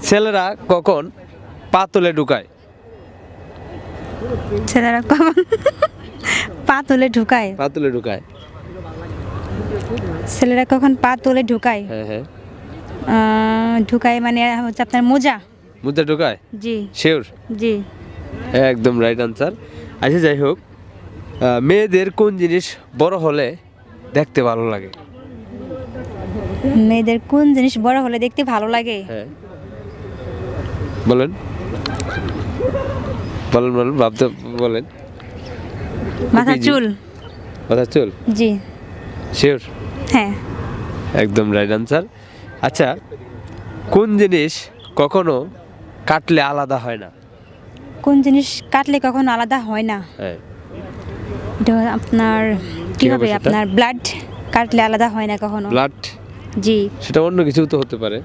ছেলেরা কখন পা তুলে ঢুকায়? ছেলেরা কখন পা তুলে ঢুকায়? পা তুলে ঢুকায়। ছেলেরা কখন পা তুলে ঢুকায়? হ্যাঁ হ্যাঁ। ঢুকায় মানে হচ্ছে আপনার মোজা। মুদ্রা ঢুকায়? জি শিওর? জি। একদম রাইট আনসার। আচ্ছা যাই হোক, মেয়েদের কোন জিনিস বড় হলে দেখতে ভালো লাগে? মেয়েদের কোন জিনিস বড় হলে দেখতে ভালো লাগে? হ্যাঁ বলেন বলেন বলেন, ভাবতে বলেন। মাথার easy। চুল। মাথার চুল? জি শিওর? হ্যাঁ। একদম রাইট আনসার। আচ্ছা, কোন জিনিস কখনো কাটলে আলাদা হয় না? কোন জিনিস কাটলে কখনো আলাদা হয় না? হ্যাঁ। এটা আপনার কি কি হবে হবে? সেটা? আপনার ব্লাড কাটলে আলাদা হয় না কখনো। ব্লাড? জি। সেটা অন্য কিছু তো হতে পারে।